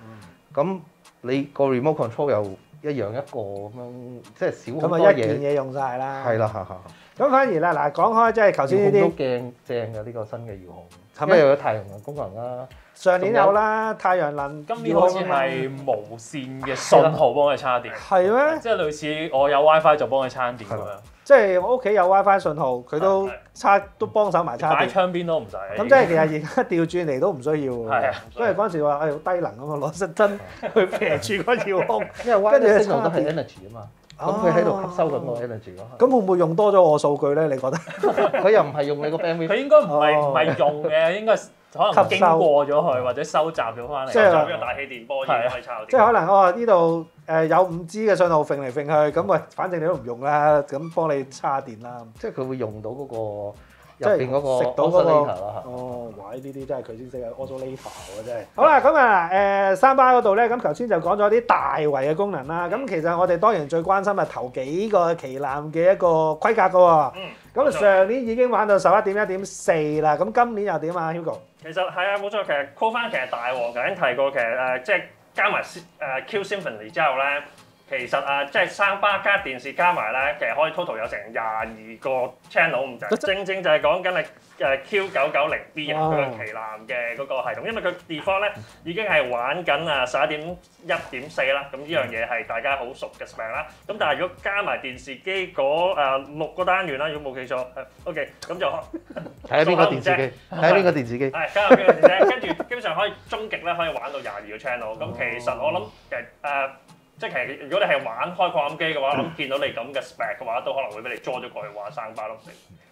咁你個 remote control 又一樣一個咁樣，即係少好多咁啊一件嘢用晒啦。係啦，咁反而啦，嗱講開即係頭先呢啲都正嘅呢個新嘅遙控，係咪又有太陽能功能啦？上年有啦，太陽能。今年好似係無線嘅信號幫佢叉電。係咩？即係類似我有 WiFi 就幫佢叉電咁樣。即係我屋企有 WiFi 信號，佢都幫手埋叉電。擺窗邊都唔使。咁即係其實而家調轉嚟都唔需要喎。係啊。所以嗰陣時話好低能咁啊，攞實針去啤住個遙控，因為 WiFi 信號都係 energy 啊嘛。咁佢喺度吸收緊個 energy 咯。咁會唔會用多咗我數據咧？你覺得？佢又唔係用你個 bandwidth。佢應該唔係用嘅，應該可能經過咗佢或者收集咗翻嚟。即係就俾個大氣電波可以抄。即係可能呢度有5G 嘅信號揈嚟揈去，咁喂，反正你都唔用啦，咁幫你叉電啦。即係佢會用到嗰個即係入邊嗰個食到嗰個。哦，哇！呢啲真係佢先識啊 oscillator 喎真係。好啦，咁啊三巴嗰度咧，咁頭先就講咗啲大圍嘅功能啦。咁其實我哋當然最關心係頭幾個旗艦嘅一個規格㗎喎。咁上年已經玩到11.1.4啦，咁今年又點啊 Hugo？其實係啊，冇錯，其實 call 翻其實大王頭先提過，其實即係加埋Q Symphony 之後咧，其實即係3巴加電視加埋咧，其實可以 total 有成22個 channel 咁滯。正正就係講緊係Q990B 啊，佢個旗艦嘅嗰個系統，因為佢 default 咧已經係玩緊11.1.4啦，咁呢樣嘢係大家好熟嘅 spec 啦。咁但係如果加埋電視機嗰6個單元啦，如果冇記錯，OK， 咁就睇下邊個電視機，睇下邊個電視機。係加入邊個電視機，跟住基本上可以終極咧可以玩到22個 channel。咁其實我諗其實即係其實如果你係玩開擴音機嘅話，咁見到你咁嘅 spec 嘅話，都可能會俾你裝咗過去玩3巴咯。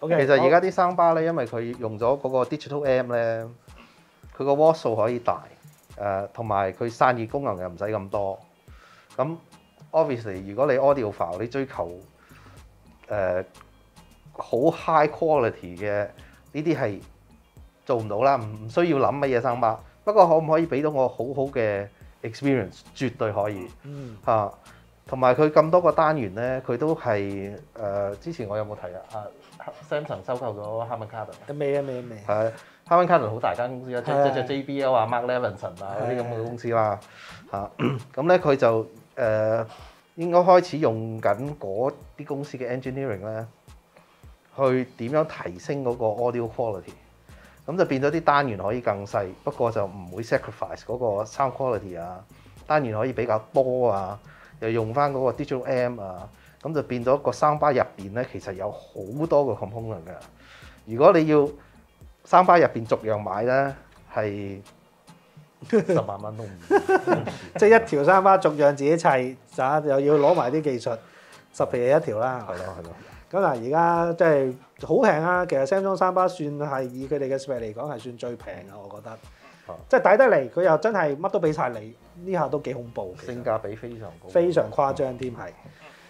其實而家啲3巴咧，因為佢用咗嗰個 Digital M 咧，佢個 watt 數可以大，同埋佢散熱功能又唔使咁多。咁 obviously 如果你 audiophile 你追求好 high quality 嘅呢啲係做唔到啦，唔需要諗乜嘢3巴。不過可唔可以俾到我好好嘅 experience？絕對可以嚇。同埋佢咁多個單元咧，佢都係之前我有冇提啊？Samsung 收購咗 Harman Kardon。未。係 Harman Kardon 好大間公司啊，即係 JBL 啊、Mark Levinson 啊嗰啲咁嘅公司啦嚇。咁咧佢就應該開始用緊嗰啲公司嘅 engineering 咧，去點樣提升嗰個 audio quality。咁就變咗啲單元可以更細，不過就唔會 sacrifice 嗰個 sound quality 啊。單元可以比較多啊，又用翻嗰個 digital amp 啊，咁就變咗個 soundbar 入邊咧，其實有好多個 component 㗎。如果你要 soundbar 入邊逐樣買咧，係10萬蚊都唔即係一條三巴逐樣自己砌，又要攞埋啲技術，10皮嘢一條啦。係咯。咁嗱，而家即係好平啊！其實 Samsung 三巴算係以佢哋嘅 spec 嚟講係算最平啊，我覺得。即係抵得嚟，佢又真係乜都俾晒你，呢下都幾恐怖。性價比非常高，非常誇張添係。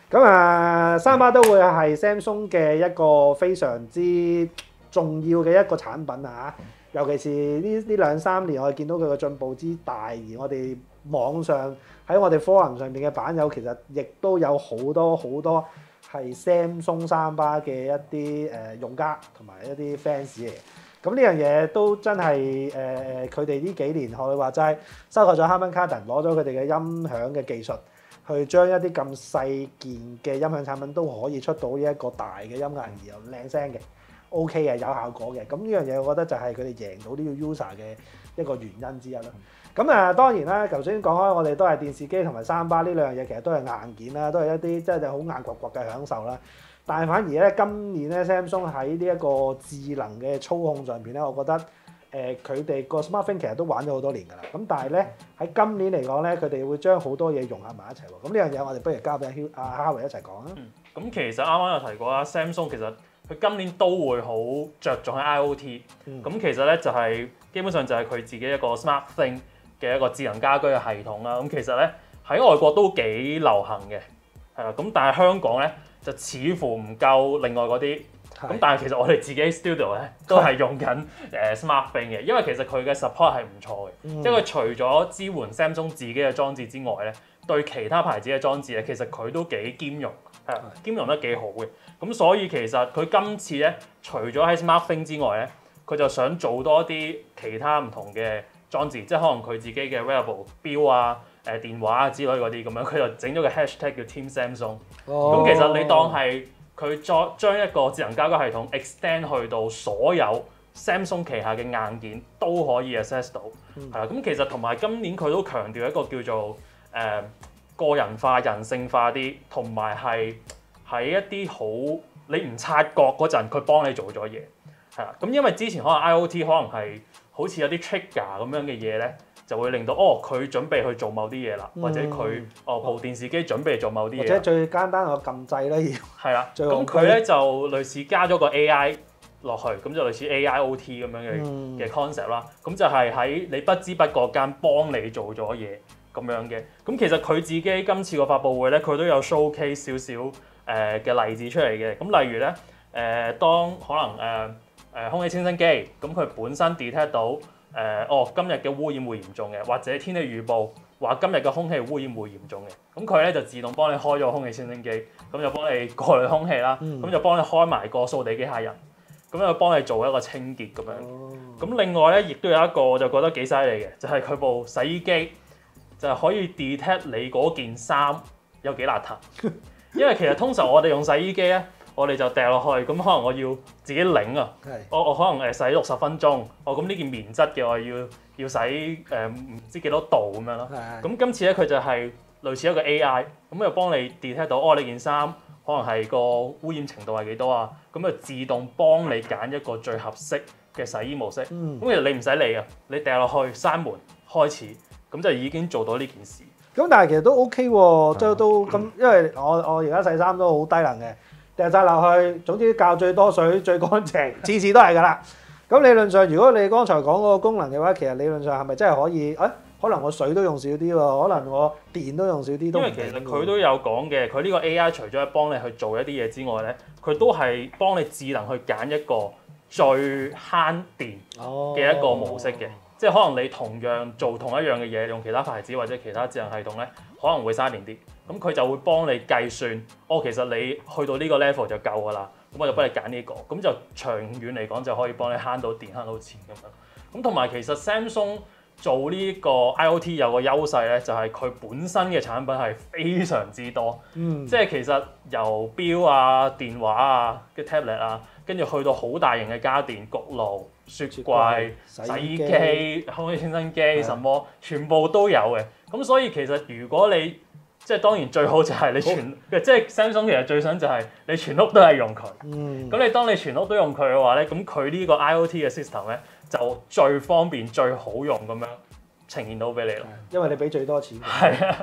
咁啊，三巴都會係 Samsung 嘅一個非常之重要嘅一個產品啊！尤其是呢2-3年，我哋見到佢嘅進步之大，而我哋網上喺我哋 forum 上面嘅版友，其實亦都有好多係 Samsung 三巴嘅一啲用家同埋一啲 fans 嚟。咁呢樣嘢都真係佢哋呢幾年學你話齋，收購咗 Harman Kardon，攞咗佢哋嘅音響嘅技術，去將一啲咁細件嘅音響產品都可以出到呢一個大嘅音壓，而又靚聲嘅。OK 嘅，有效果嘅，咁呢樣嘢我覺得就係佢哋贏到呢個 user 嘅一個原因之一啦。咁當然啦，頭先講開我哋都係電視機同埋三巴呢兩樣嘢，其實都係硬件啦，都係一啲即係好硬掘掘嘅享受啦。但係反而咧，今年咧 Samsung 喺呢一個智能嘅操控上邊咧，我覺得佢哋個 SmartThings 其實都玩咗好多年㗎啦。咁但係咧喺今年嚟講咧，佢哋會將好多嘢融合埋一齊喎。咁呢樣嘢我哋不如交俾阿 Harvey 一齊講啊。咁其實啱啱有提過啦 ，Samsung 其實佢今年都會好着重喺 IoT。咁其實咧就係基本上就係佢自己一個 SmartThings 嘅一個智能家居嘅系統啦。咁其實咧喺外國都幾流行嘅，係啦。咁但係香港咧就似乎唔夠另外嗰啲。咁但係其實我哋自己 studio 咧都係用緊SmartThings 嘅，因為其實佢嘅 support 係唔錯嘅。即係佢除咗支援 Samsung 自己嘅裝置之外咧，對其他牌子嘅裝置咧，其實佢都幾兼容，兼容得幾好嘅。咁所以其實佢今次咧，除咗喺 SmartThings 之外咧，佢就想做多啲其他唔同嘅裝置，即係可能佢自己嘅 wearable 錶啊、電話啊之類嗰啲咁樣，佢就整咗個 hashtag 叫 Team Samsung。咁其實你當係佢再將一個智能家居系統 extend 去到所有 Samsung 旗下嘅硬件都可以 access 到，係啦。咁其實同埋今年佢都強調一個叫做個人化、人性化啲，同埋係喺一啲好你唔察覺嗰陣，佢幫你做咗嘢，係啦。咁因為之前可能 IoT 可能係好似有啲 trigger 咁樣嘅嘢咧，就會令到佢準備去做某啲嘢啦，或者佢部電視機準備做某啲嘢，或者最簡單我撳掣啦要。係啦，咁佢咧就類似加咗個 AI 落去，咁就類似 AIoT 咁樣嘅 concept 啦。咁就係喺你不知不覺間幫你做咗嘢咁樣嘅。咁其實佢自己今次個發佈會咧，佢都有 showcase 少少嘅例子出嚟嘅。咁例如咧當可能空氣清新機，咁佢本身 detect 到今日嘅污染會嚴重嘅，或者天氣預報話今日嘅空氣污染會嚴重嘅，咁佢咧就自動幫你開咗空氣清新機，咁就幫你過濾空氣啦，咁就幫你開埋個掃地機械人，咁就幫你做一個清潔咁樣。咁另外咧，亦都有一個我就覺得幾犀利嘅，就係佢部洗衣機就係可以 detect 你嗰件衫有幾邋遢，因為其實通常我哋用洗衣機咧。我哋就掉落去，咁可能我要自己擰啊。我可能洗60分鐘，咁呢件棉質嘅我要洗唔知幾多度咁樣咯。咁今次咧佢就係類似一個 AI，咁就幫你 detect 到你件衫可能係個污染程度係幾多啊，咁就自動幫你揀一個最合適嘅洗衣模式。咁其實你唔使理啊，你掉落去閂門開始，咁就已經做到呢件事。咁但係其實都 OK 喎，即係都咁，因為我而家洗衫都好低能嘅。掉晒落去，總之較最多水最乾淨，次次都係㗎啦。咁理論上，如果你剛才講嗰個功能嘅話，其實理論上係咪真係可以？可能我水都用少啲喎，可能我電都用少啲都唔定。因為其實佢都有講嘅，佢呢個 AI 除咗係幫你去做一啲嘢之外咧，佢都係幫你智能去揀一個最慳電嘅一個模式嘅。即係可能你同樣做同一樣嘅嘢，用其他牌子或者其他智能系統咧，可能會嘥電啲。咁佢就會幫你計算，其實你去到呢個 level 就夠㗎啦。咁我就幫你揀呢個，咁就長遠嚟講就可以幫你慳到電、慳到錢咁樣。咁同埋其實 Samsung 做呢個 IoT 有個優勢咧，就係佢本身嘅產品係非常之多，即係其實由錶啊、電話啊、嘅 tablet 啊，跟住去到好大型嘅家電、焗爐、雪櫃、洗衣機、空氣清新機，什麼全部都有嘅。咁所以其實如果你即係當然最好就係你全，即係 Samsung 其實最想就係你全屋都係用佢。咁你當你全屋都用佢嘅話咧，咁佢呢個 IoT 嘅 system 咧就最方便、最好用咁樣呈現到俾你咯。因為你俾最多錢。係啊，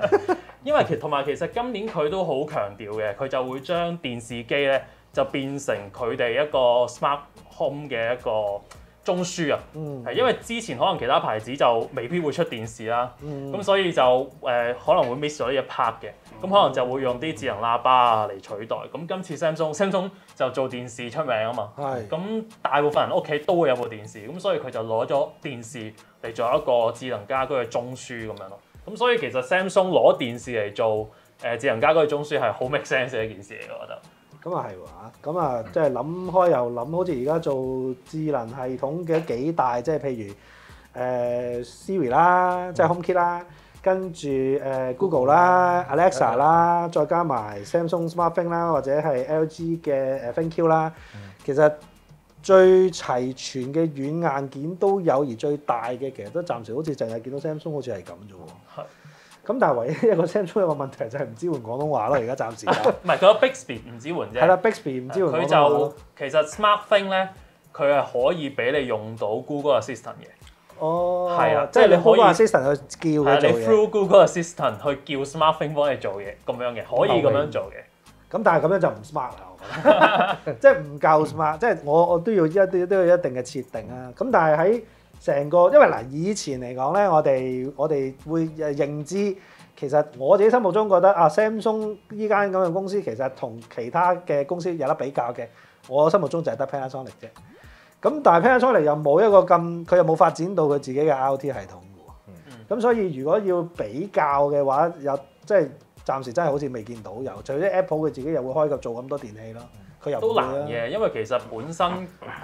因為同埋其實今年佢都好強調嘅，佢就會將電視機咧就變成佢哋一個 smart home 嘅一個中樞啊，係因為之前可能其他牌子就未必會出電視啦，咁所以就可能會 miss 咗呢一 part 嘅，咁可能就會用啲智能喇叭啊嚟取代。咁今次 Samsung 就做電視出名啊嘛，咁大部分人屋企都會有部電視，咁所以佢就攞咗電視嚟做一個智能家居嘅中樞咁樣咯。咁所以其實 Samsung 攞電視嚟做智能家居嘅中樞係好 make sense 嘅一件事嚟嘅，我覺得。咁啊係喎，咁啊即係諗開又諗，好似而家做智能系統嘅幾大，即係譬如Siri 啦，即係 HomeKit 啦，跟住Google 啦、Alexa 啦，再加埋 Samsung SmartThing 啦，或者係 LG 嘅ThinQ 啦，其實最齊全嘅軟硬件都有，而最大嘅其實都暫時好似淨係見到 Samsung 好似係咁啫喎。咁但係唯一一個 Samsung 有個問題就係唔支援廣東話咯，而家暫時。唔係佢個 Bixby 唔支援啫。係啦，Bixby 唔支援廣東話。佢就其實 SmartThing 咧，佢係可以俾你用到 Google Assistant 嘅。哦。係啊，即係你 Google Assistant 去叫佢做嘢。你 through Google Assistant 去叫 SmartThing 幫你做嘢咁樣嘅，可以咁樣做嘅。咁但係咁樣就唔 smart 啦，我覺得。即係唔夠 smart，即係我都要一定嘅設定啊。咁但係喺成個，因為嗱以前嚟講咧，我哋會認知，其實我自己心目中覺得啊 Samsung 依間咁嘅公司其實同其他嘅公司有得比較嘅，我心目中就係得 Panasonic 啫。咁但係 Panasonic 又冇一個咁，佢又冇發展到佢自己嘅 IoT 系統嘅喎。咁所以如果要比較嘅話，有即係暫時真係好似未見到有，除咗 Apple 佢自己又會開及做咁多電器咯。佢又都難嘅，因為其實本身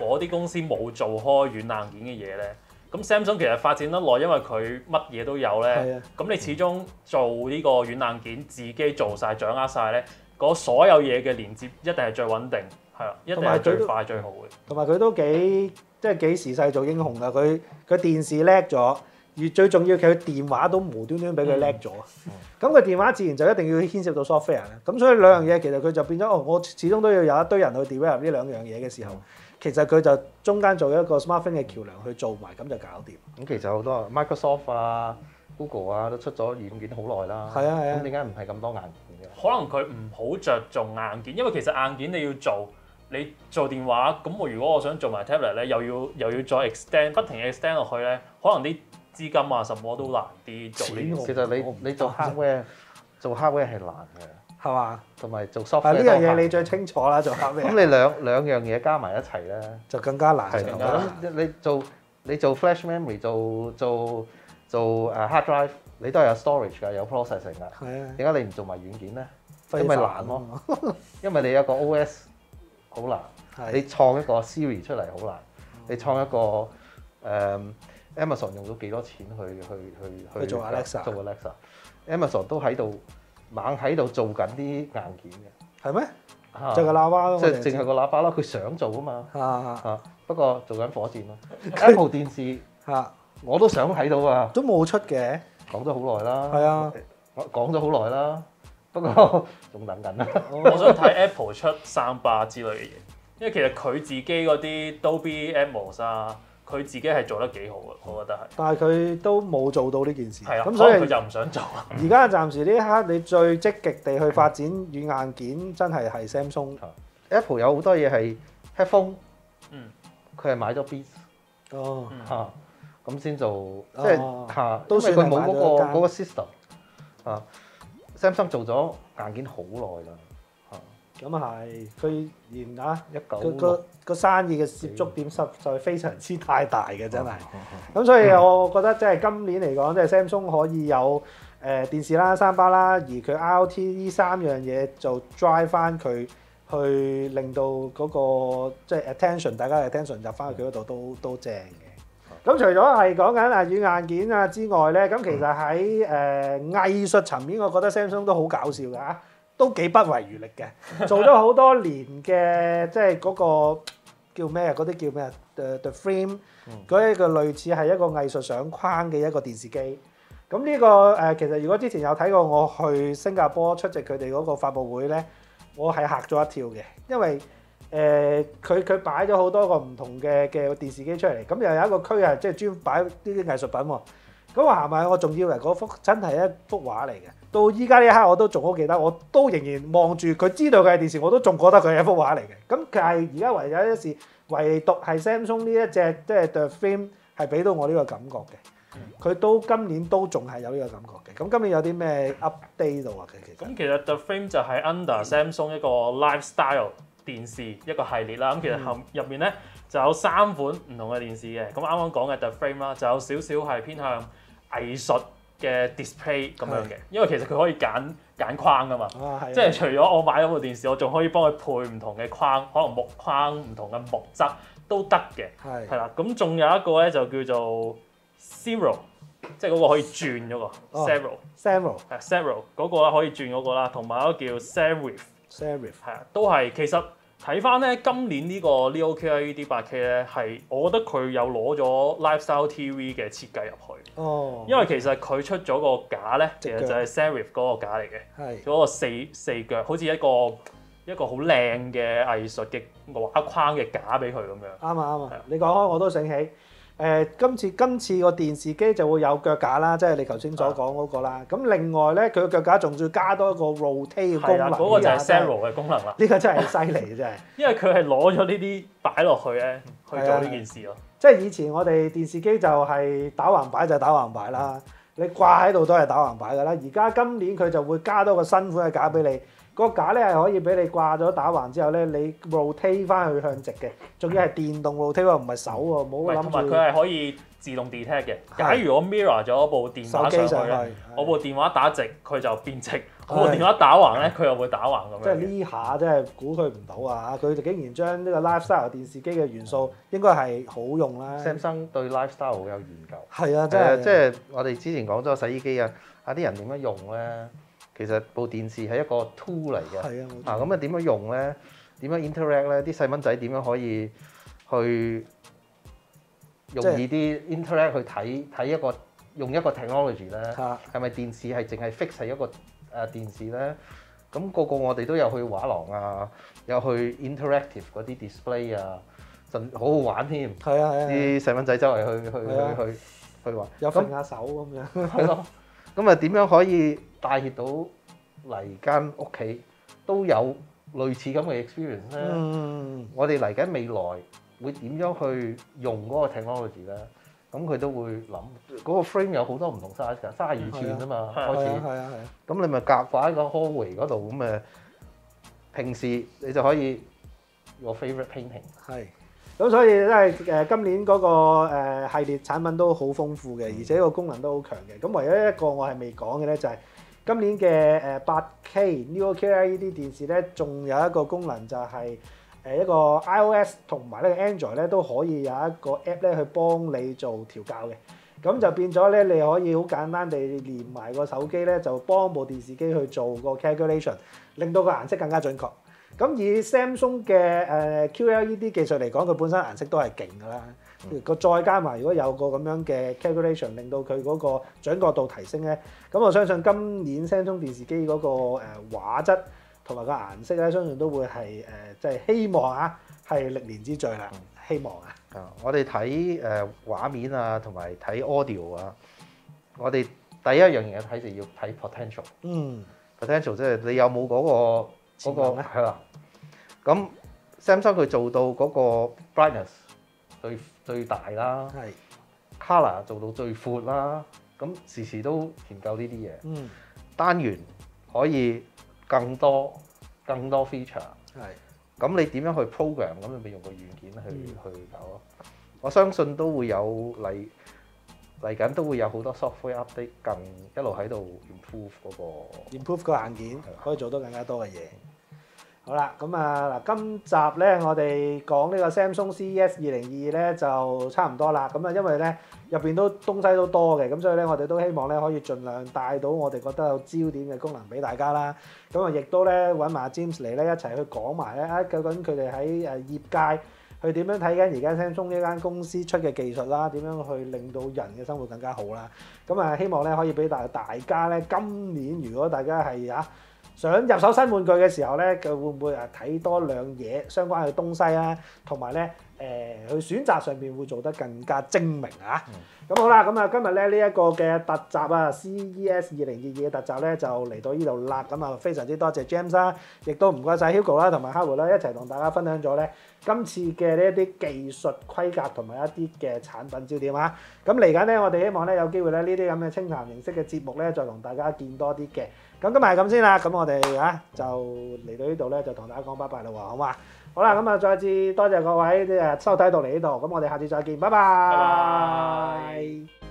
嗰啲公司冇做開軟硬件嘅嘢咧。咁 Samsung 其實發展得耐，因為佢乜嘢都有咧。咁你始終做呢個軟硬件，自己做晒、掌握晒咧，嗰所有嘢嘅連接一定係最穩定，係啦，一定係最快最好嘅。同埋佢都幾時勢做英雄㗎，佢電視叻咗，而最重要佢電話都無端端俾佢叻咗。咁佢電話自然就一定要牽涉到 software 啦。咁所以兩樣嘢其實佢就變咗，我始終都要有一堆人去 develop 呢兩樣嘢嘅時候。其實佢就中間做一個 SmartThing 嘅橋梁去做埋，咁就搞掂。咁其實好多 Microsoft 啊、Google 啊都出咗軟件好耐啦。係啊。咁點解唔係咁多硬件嘅？可能佢唔好着重硬件，因為其實硬件你要做，你做電話咁，如果我想做埋 tablet 咧，又要再 extend， 不停 extend 落去咧，可能啲資金啊什麼都難啲做呢件事。其實你做 hardware 係難嘅。係嘛？同埋做 software 呢樣嘢你最清楚啦，做 hardware。咁你兩樣嘢加埋一齊咧，就更加難。咁你做 flash memory， 做hard drive， 你都係有 storage 㗎，有 processing 㗎。係啊。點解你唔做埋軟件咧？因為難咯。因為你有個 OS 好難，你創一個 Siri 出嚟好難，你創一個Amazon 用咗幾多錢去做 Alexa。做 Alexa，Amazon 都喺度。猛喺度做緊啲硬件嘅，係咩？就個喇叭咯，即係淨係個喇叭咯。佢想做啊嘛，不過做緊火箭咯。Apple 電視我都想睇到啊，都冇出嘅，講咗好耐啦。係啊，講咗好耐啦，不過仲等緊啦。我想睇 Apple 出300之類嘅嘢，因為其實佢自己嗰啲 Dolby Atmos 啊。佢自己係做得幾好嘅，我覺得係。但係佢都冇做到呢件事。係啊，咁所以佢就唔想做。而家暫時呢一刻，你最積極地去發展軟硬件，真係 Samsung。Apple 有好多嘢係 headphone， 佢係買咗 Beats。哦。咁先做，即係都算佢冇嗰個 system。Samsung 做咗硬件好耐啦。咁啊係，佢連個生意嘅涉足點實在非常之太大嘅，真係。咁所以我覺得即係今年嚟講，即係 Samsung 可以有電視啦、3巴啦，而佢 IoT 呢3樣嘢就 drive 翻佢，去令到嗰個即係 attention，大家嘅 attention 入翻去佢嗰度都正嘅。咁除咗係講緊軟硬件啊之外咧，咁其實喺藝術層面，我覺得 Samsung 都好搞笑㗎嚇，都幾不遺餘力嘅，做咗好多年嘅即係嗰個叫咩啊？嗰啲叫咩啊？The Frame 嗰一個類似係一個藝術相框嘅一個電視機。咁呢個其實如果之前有睇過我去新加坡出席佢哋嗰個發佈會咧，我係嚇咗一跳嘅，因為佢擺咗好多個唔同嘅電視機出嚟，咁又有一個區係即係專擺呢啲藝術品喎。咁我行埋，我仲以為嗰幅真係一幅畫嚟嘅。到依家呢一刻我都仲好記得，我都仍然望住佢，知道佢係電視，我都仲覺得佢係一幅畫嚟嘅。咁但係而家唯有一事，唯獨係 Samsung 呢一隻即係 The Frame 係俾到我呢個感覺嘅。佢都今年都仲係有呢個感覺嘅。咁今年有啲咩 update 到啊？咁其實 The Frame 就係 under Samsung 一個 lifestyle 電視一個系列啦。咁其實入面咧就有3款唔同嘅電視嘅。咁啱啱講嘅 The Frame 啦，就有少少係偏向藝術嘅 display 咁樣嘅，因為其實佢可以揀框噶嘛，即係除咗我買咗部電視，我仲可以幫佢配唔同嘅框，可能木框、唔同嘅木質都得嘅，係啦。咁仲有一個咧就叫做 Zero， 即係嗰個可以轉嗰個 Zero 係 Zero 嗰個啦，可以轉嗰個啦，同埋一個叫 Serif 係啊，都係其實。睇翻咧，今年呢個 Neo QLED 8K 咧，係我覺得佢有攞咗 Lifestyle TV 嘅設計入去。哦。因為其實佢出咗個架咧，其實就係 Serif 嗰個架嚟嘅。係。嗰個四腳，好似一個好靚嘅藝術嘅畫框嘅架俾佢咁樣。啱啊！你講開我都醒起。今次個電視機就會有腳架啦，即係你頭先所講嗰個啦。咁另外咧，佢個腳架仲要加多一個 rotate 嘅功能。嗰個就係 Zero 嘅功能啦。呢個真係犀利嘅真係。因為佢係攞咗呢啲擺落去咧，去做呢件事咯。即係以前我哋電視機就係打橫擺就打橫擺啦，你掛喺度都係打橫擺㗎啦。而家今年佢就會加多個新款嘅架俾你。個架咧係可以俾你掛咗打橫之後咧，你 rotate 翻去向直嘅，仲要係電動 rotate 喎，唔係手喎，冇諗住。同埋佢係可以自動 detect 嘅。假如我 mirror 咗部電話上去咧，我部電話打直，佢就變直；我部電話打橫咧，佢又會打橫咁樣。即係呢下真係估佢唔到啊！佢就竟然將呢個 lifestyle 電視機嘅元素應該係好用啦。Samsung 對 lifestyle 好有研究。係啊，真係。即係我哋之前講咗洗衣機啊，啲人點樣用咧？其實部電視係一個 tool 嚟嘅，咁啊點樣用咧？點樣 interact 咧？啲細蚊仔點樣可以去容易啲 interact 去睇用一個 technology 咧？係咪電視係淨係 fix 係一個電視咧？咁個我哋都有去畫廊啊，有去 interactive 嗰啲 display 啊，甚至好好玩添。係啊，啲細蚊仔周圍去玩，有揈下手咁樣。係咯。咁啊點樣可以帶挈到嚟間屋企都有類似咁嘅 experience 咧？我哋嚟緊未來會點樣去用嗰個 technology 咧？咁佢都會諗嗰個 frame 有好多唔同 size 㗎，32寸啊嘛開始。係啊。咁你咪掛喺個 hallway 嗰度咁誒，平時你就可以 your favorite painting。係。咁所以真係今年嗰個系列產品都好豐富嘅，而且個功能都好強嘅。咁唯一一個我係未講嘅咧，就係今年嘅8K Neo QLED 電視咧，仲有一個功能就係一個 iOS 同埋呢個 Android 咧都可以有一個 app 咧去幫你做調校嘅。咁就變咗咧，你可以好簡單地連埋個手機咧，就幫部電視機去做個 calculation，令到個顏色更加準確。咁以 Samsung 嘅QLED 技術嚟講，佢本身顏色都係勁㗎啦。再加埋如果有個咁樣嘅 calculation，令到佢嗰個準確度提升咧，咁我相信今年 Samsung 電視機嗰個畫質同埋個顏色咧，相信都會係即係希望啊，係歷年之最啦。希望啊！我哋睇畫面啊，同埋睇 audio 啊，我哋第一樣嘢睇就要睇 potential。potential 即係你有冇嗰個係啦，咁 Samsung 佢做到嗰個 brightness 最大啦，係 color 做到最闊啦，咁時時都研究呢啲嘢。單元可以更多 feature， 係咁你點樣去 program？ 咁你咪用個軟件去搞咯。我相信都會有嚟緊都會有好多 software update， 一路喺度 improve 個硬件，可以做到更加多嘅嘢。好啦，咁啊嗱，今集咧我哋講呢個 Samsung CES 2022咧就差唔多啦。咁啊，因為咧入邊都東西都多嘅，咁所以咧我哋都希望咧可以盡量帶到我哋覺得有焦點嘅功能俾大家啦。咁啊，亦都咧揾埋 James 嚟咧一齊去講埋咧究竟佢哋喺業界去點樣睇緊而家 Samsung 呢間公司出嘅技術啦，點樣去令到人嘅生活更加好啦。咁啊，希望咧可以俾大家咧今年如果大家係想入手新玩具嘅時候咧，佢會唔會睇多兩嘢相關嘅東西啦，同埋咧去選擇上邊會做得更加精明啊！咁好啦，咁啊今日咧呢一個嘅特集CES 2022嘅特集咧就嚟到呢度啦。咁啊非常之多謝 James 啦，亦都唔該晒 Hugo 啦，同埋 Howard 啦，一齊同大家分享咗咧今次嘅呢一啲技術規格同埋一啲嘅產品焦點啊！咁嚟緊咧，我哋希望咧有機會咧呢啲咁嘅清談形式嘅節目咧，再同大家見多啲嘅。咁今日係咁先啦，咁我哋就嚟到呢度咧，就同大家講拜拜啦喎，好嘛？好啦，咁啊再次多謝各位收睇到嚟呢度，咁我哋下次再見，拜拜。拜拜。